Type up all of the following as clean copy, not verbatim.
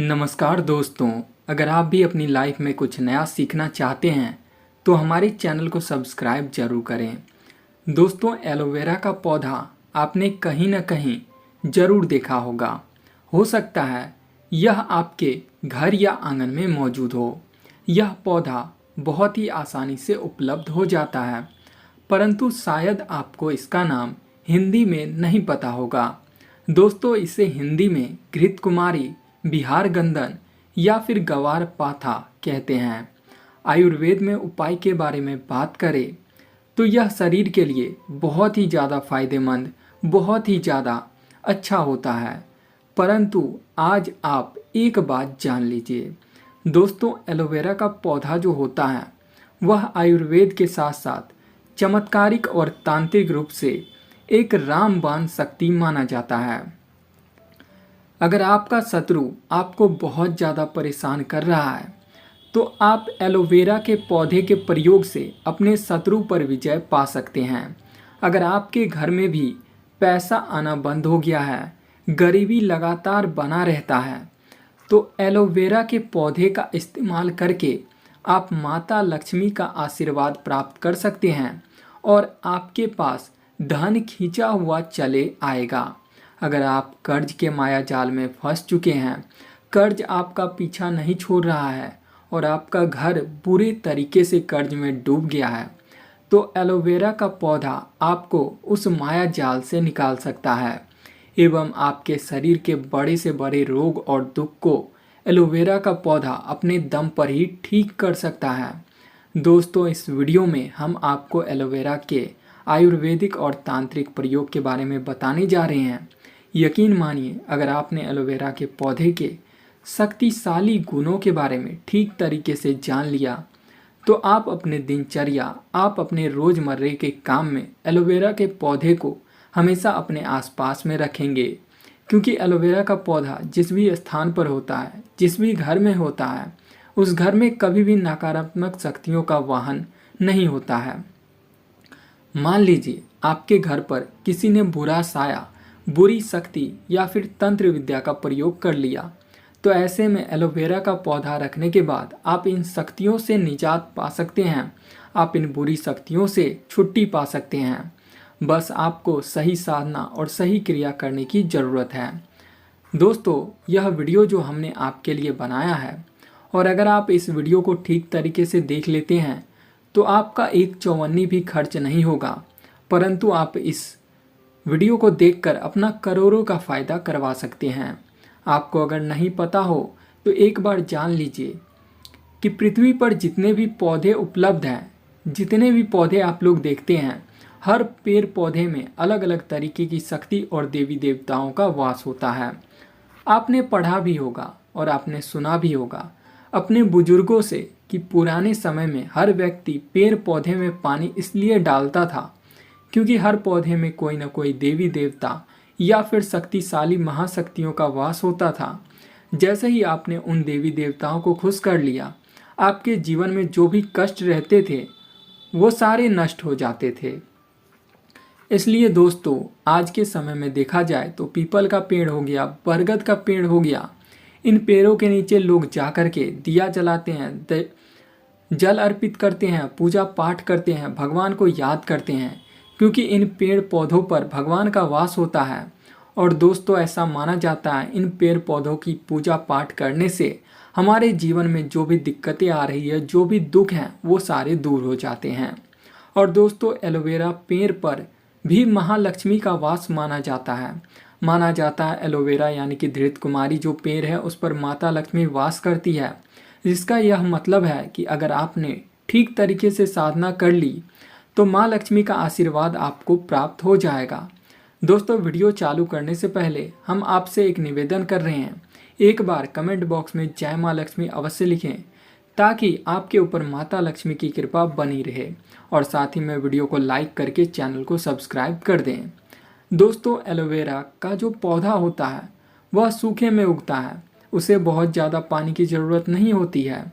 नमस्कार दोस्तों, अगर आप भी अपनी लाइफ में कुछ नया सीखना चाहते हैं तो हमारे चैनल को सब्सक्राइब जरूर करें। दोस्तों, एलोवेरा का पौधा आपने कहीं ना कहीं ज़रूर देखा होगा। हो सकता है यह आपके घर या आंगन में मौजूद हो। यह पौधा बहुत ही आसानी से उपलब्ध हो जाता है, परंतु शायद आपको इसका नाम हिंदी में नहीं पता होगा। दोस्तों, इसे हिंदी में घृतकुमारी, बिहार गंदन या फिर गवार पाथा कहते हैं। आयुर्वेद में उपाय के बारे में बात करें तो यह शरीर के लिए बहुत ही ज़्यादा फायदेमंद, बहुत ही ज़्यादा अच्छा होता है। परंतु आज आप एक बात जान लीजिए दोस्तों, एलोवेरा का पौधा जो होता है वह आयुर्वेद के साथ साथ चमत्कारिक और तांत्रिक रूप से एक रामबाण शक्ति माना जाता है। अगर आपका शत्रु आपको बहुत ज़्यादा परेशान कर रहा है तो आप एलोवेरा के पौधे के प्रयोग से अपने शत्रु पर विजय पा सकते हैं। अगर आपके घर में भी पैसा आना बंद हो गया है, गरीबी लगातार बना रहता है, तो एलोवेरा के पौधे का इस्तेमाल करके आप माता लक्ष्मी का आशीर्वाद प्राप्त कर सकते हैं और आपके पास धन खींचा हुआ चले आएगा। अगर आप कर्ज के माया जाल में फंस चुके हैं, कर्ज आपका पीछा नहीं छोड़ रहा है और आपका घर बुरे तरीके से कर्ज में डूब गया है, तो एलोवेरा का पौधा आपको उस माया जाल से निकाल सकता है एवं आपके शरीर के बड़े से बड़े रोग और दुख को एलोवेरा का पौधा अपने दम पर ही ठीक कर सकता है। दोस्तों, इस वीडियो में हम आपको एलोवेरा के आयुर्वेदिक और तांत्रिक प्रयोग के बारे में बताने जा रहे हैं। यकीन मानिए, अगर आपने एलोवेरा के पौधे के शक्तिशाली गुणों के बारे में ठीक तरीके से जान लिया तो आप अपने दिनचर्या, आप अपने रोज़मर्रे के काम में एलोवेरा के पौधे को हमेशा अपने आसपास में रखेंगे, क्योंकि एलोवेरा का पौधा जिस भी स्थान पर होता है, जिस भी घर में होता है, उस घर में कभी भी नकारात्मक शक्तियों का वाहन नहीं होता है। मान लीजिए आपके घर पर किसी ने बुरा साया, बुरी शक्ति या फिर तंत्र विद्या का प्रयोग कर लिया, तो ऐसे में एलोवेरा का पौधा रखने के बाद आप इन शक्तियों से निजात पा सकते हैं, आप इन बुरी शक्तियों से छुट्टी पा सकते हैं। बस आपको सही साधना और सही क्रिया करने की ज़रूरत है। दोस्तों, यह वीडियो जो हमने आपके लिए बनाया है, और अगर आप इस वीडियो को ठीक तरीके से देख लेते हैं तो आपका एक चौवन्नी भी खर्च नहीं होगा, परंतु आप इस वीडियो को देखकर अपना करोड़ों का फ़ायदा करवा सकते हैं। आपको अगर नहीं पता हो तो एक बार जान लीजिए कि पृथ्वी पर जितने भी पौधे उपलब्ध हैं, जितने भी पौधे आप लोग देखते हैं, हर पेड़ पौधे में अलग अलग तरीके की शक्ति और देवी देवताओं का वास होता है। आपने पढ़ा भी होगा और आपने सुना भी होगा अपने बुजुर्गों से कि पुराने समय में हर व्यक्ति पेड़ पौधे में पानी इसलिए डालता था क्योंकि हर पौधे में कोई न कोई देवी देवता या फिर शक्तिशाली महाशक्तियों का वास होता था। जैसे ही आपने उन देवी देवताओं को खुश कर लिया, आपके जीवन में जो भी कष्ट रहते थे वो सारे नष्ट हो जाते थे। इसलिए दोस्तों, आज के समय में देखा जाए तो पीपल का पेड़ हो गया, बरगद का पेड़ हो गया, इन पेड़ों के नीचे लोग जा कर के दिया जलाते हैं, जल अर्पित करते हैं, पूजा पाठ करते हैं, भगवान को याद करते हैं, क्योंकि इन पेड़ पौधों पर भगवान का वास होता है। और दोस्तों, ऐसा माना जाता है इन पेड़ पौधों की पूजा पाठ करने से हमारे जीवन में जो भी दिक्कतें आ रही है, जो भी दुख हैं, वो सारे दूर हो जाते हैं। और दोस्तों, एलोवेरा पेड़ पर भी महालक्ष्मी का वास माना जाता है। माना जाता है एलोवेरा यानी कि घृतकुमारी जो पेड़ है उस पर माता लक्ष्मी वास करती है, जिसका यह मतलब है कि अगर आपने ठीक तरीके से साधना कर ली तो माँ लक्ष्मी का आशीर्वाद आपको प्राप्त हो जाएगा। दोस्तों, वीडियो चालू करने से पहले हम आपसे एक निवेदन कर रहे हैं, एक बार कमेंट बॉक्स में जय माँ लक्ष्मी अवश्य लिखें ताकि आपके ऊपर माता लक्ष्मी की कृपा बनी रहे, और साथ ही में वीडियो को लाइक करके चैनल को सब्सक्राइब कर दें। दोस्तों, एलोवेरा का जो पौधा होता है वह सूखे में उगता है, उसे बहुत ज़्यादा पानी की ज़रूरत नहीं होती है,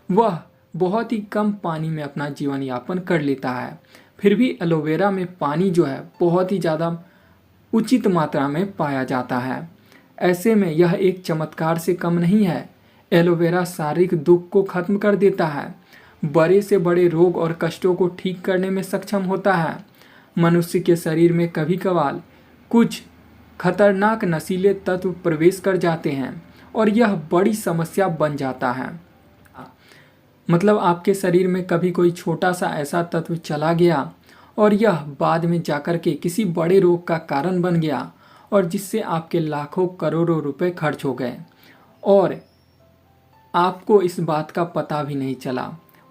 वह बहुत ही कम पानी में अपना जीवन यापन कर लेता है। फिर भी एलोवेरा में पानी जो है बहुत ही ज़्यादा उचित मात्रा में पाया जाता है। ऐसे में यह एक चमत्कार से कम नहीं है। एलोवेरा शारीरिक दुख को खत्म कर देता है, बड़े से बड़े रोग और कष्टों को ठीक करने में सक्षम होता है। मनुष्य के शरीर में कभी कभार कुछ खतरनाक नशीले तत्व प्रवेश कर जाते हैं और यह बड़ी समस्या बन जाता है। मतलब आपके शरीर में कभी कोई छोटा सा ऐसा तत्व चला गया और यह बाद में जाकर के किसी बड़े रोग का कारण बन गया और जिससे आपके लाखों करोड़ों रुपए खर्च हो गए और आपको इस बात का पता भी नहीं चला।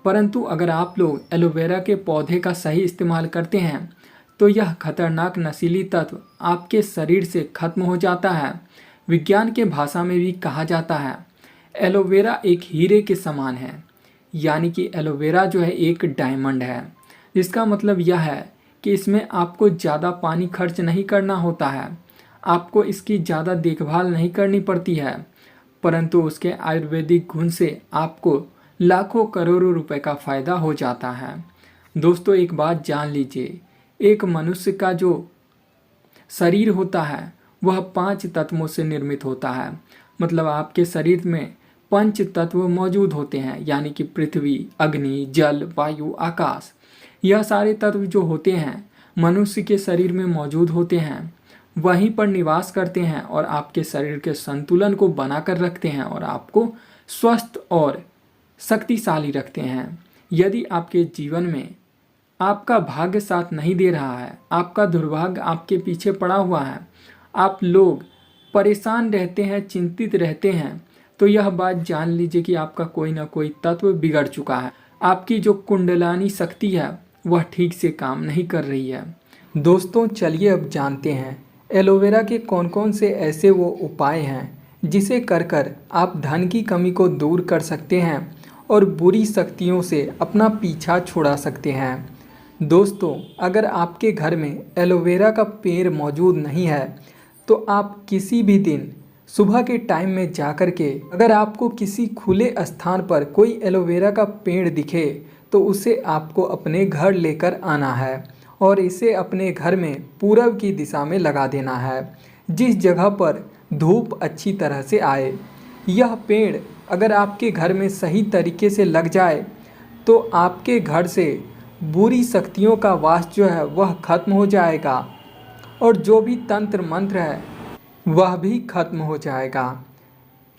परंतु अगर आप लोग एलोवेरा के पौधे का सही इस्तेमाल करते हैं तो यह खतरनाक नशीली तत्व आपके शरीर से खत्म हो जाता है। विज्ञान के भाषा में भी कहा जाता है एलोवेरा एक हीरे के समान है, यानी कि एलोवेरा जो है एक डायमंड है। इसका मतलब यह है कि इसमें आपको ज़्यादा पानी खर्च नहीं करना होता है, आपको इसकी ज़्यादा देखभाल नहीं करनी पड़ती है, परंतु उसके आयुर्वेदिक गुण से आपको लाखों करोड़ों रुपए का फ़ायदा हो जाता है। दोस्तों एक बात जान लीजिए, एक मनुष्य का जो शरीर होता है वह 5 तत्वों से निर्मित होता है। मतलब आपके शरीर में 5 तत्व मौजूद होते हैं, यानी कि पृथ्वी, अग्नि, जल, वायु, आकाश। यह सारे तत्व जो होते हैं मनुष्य के शरीर में मौजूद होते हैं, वहीं पर निवास करते हैं और आपके शरीर के संतुलन को बनाकर रखते हैं और आपको स्वस्थ और शक्तिशाली रखते हैं। यदि आपके जीवन में आपका भाग्य साथ नहीं दे रहा है, आपका दुर्भाग्य आपके पीछे पड़ा हुआ है, आप लोग परेशान रहते हैं, चिंतित रहते हैं, तो यह बात जान लीजिए कि आपका कोई ना कोई तत्व बिगड़ चुका है। आपकी जो कुंडलानी शक्ति है वह ठीक से काम नहीं कर रही है। दोस्तों चलिए अब जानते हैं एलोवेरा के कौन कौन से ऐसे वो उपाय हैं जिसे कर कर आप धन की कमी को दूर कर सकते हैं और बुरी शक्तियों से अपना पीछा छुड़ा सकते हैं। दोस्तों अगर आपके घर में एलोवेरा का पेड़ मौजूद नहीं है तो आप किसी भी दिन सुबह के टाइम में जाकर के अगर आपको किसी खुले स्थान पर कोई एलोवेरा का पेड़ दिखे तो उसे आपको अपने घर लेकर आना है और इसे अपने घर में पूरब की दिशा में लगा देना है, जिस जगह पर धूप अच्छी तरह से आए। यह पेड़ अगर आपके घर में सही तरीके से लग जाए तो आपके घर से बुरी शक्तियों का वास जो है वह खत्म हो जाएगा और जो भी तंत्र मंत्र है वह भी खत्म हो जाएगा।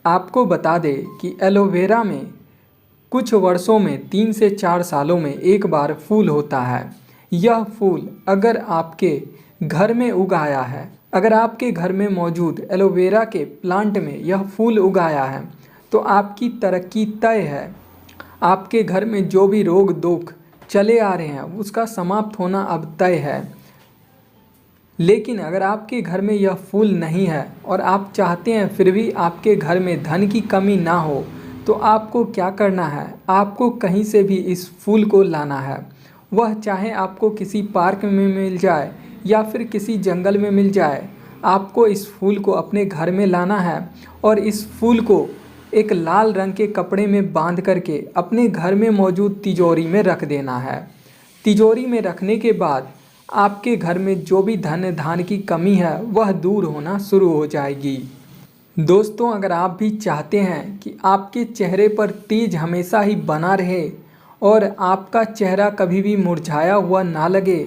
आपको बता दें कि एलोवेरा में कुछ वर्षों में 3 से 4 सालों में एक बार फूल होता है। यह फूल अगर आपके घर में उगाया है, अगर आपके घर में मौजूद एलोवेरा के प्लांट में यह फूल उगाया है तो आपकी तरक्की तय है। आपके घर में जो भी रोग दुख चले आ रहे हैं उसका समाप्त होना अब तय है। लेकिन अगर आपके घर में यह फूल नहीं है और आप चाहते हैं फिर भी आपके घर में धन की कमी ना हो तो आपको क्या करना है, आपको कहीं से भी इस फूल को लाना है। वह चाहे आपको किसी पार्क में मिल जाए या फिर किसी जंगल में मिल जाए, आपको इस फूल को अपने घर में लाना है और इस फूल को एक लाल रंग के कपड़े में बांध करके अपने घर में मौजूद तिजोरी में रख देना है। तिजोरी में रखने के बाद आपके घर में जो भी धन धान्य की कमी है वह दूर होना शुरू हो जाएगी। दोस्तों अगर आप भी चाहते हैं कि आपके चेहरे पर तेज हमेशा ही बना रहे और आपका चेहरा कभी भी मुरझाया हुआ ना लगे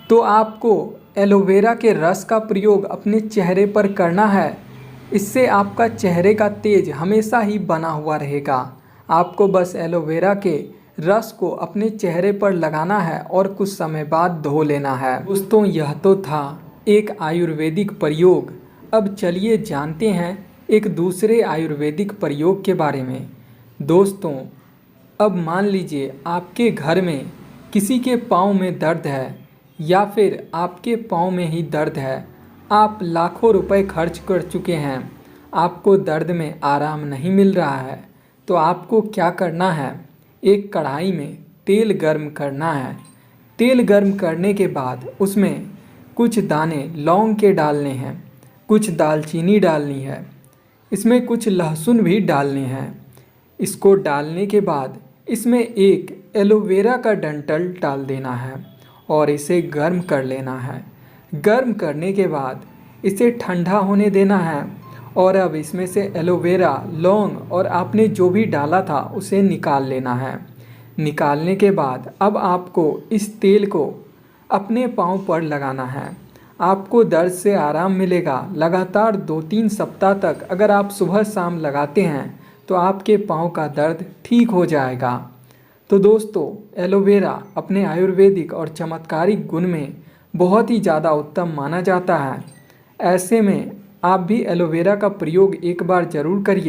तो आपको एलोवेरा के रस का प्रयोग अपने चेहरे पर करना है। इससे आपका चेहरे का तेज हमेशा ही बना हुआ रहेगा। आपको बस एलोवेरा के रस को अपने चेहरे पर लगाना है और कुछ समय बाद धो लेना है। दोस्तों यह तो था एक आयुर्वेदिक प्रयोग। अब चलिए जानते हैं एक दूसरे आयुर्वेदिक प्रयोग के बारे में। दोस्तों अब मान लीजिए आपके घर में किसी के पाँव में दर्द है या फिर आपके पाँव में ही दर्द है, आप लाखों रुपए खर्च कर चुके हैं, आपको दर्द में आराम नहीं मिल रहा है, तो आपको क्या करना है, एक कढ़ाई में तेल गर्म करना है। तेल गर्म करने के बाद उसमें कुछ दाने लौंग के डालने हैं, कुछ दालचीनी डालनी है, इसमें कुछ लहसुन भी डालने हैं। इसको डालने के बाद इसमें एक एलोवेरा का डंठल डाल देना है और इसे गर्म कर लेना है। गर्म करने के बाद इसे ठंडा होने देना है और अब इसमें से एलोवेरा, लौंग और आपने जो भी डाला था उसे निकाल लेना है। निकालने के बाद अब आपको इस तेल को अपने पाँव पर लगाना है। आपको दर्द से आराम मिलेगा। लगातार 2-3 सप्ताह तक अगर आप सुबह शाम लगाते हैं तो आपके पाँव का दर्द ठीक हो जाएगा। तो दोस्तों, एलोवेरा अपने आयुर्वेदिक और चमत्कारिक गुण में बहुत ही ज़्यादा उत्तम माना जाता है। ऐसे में आप भी एलोवेरा का प्रयोग एक बार ज़रूर करिए।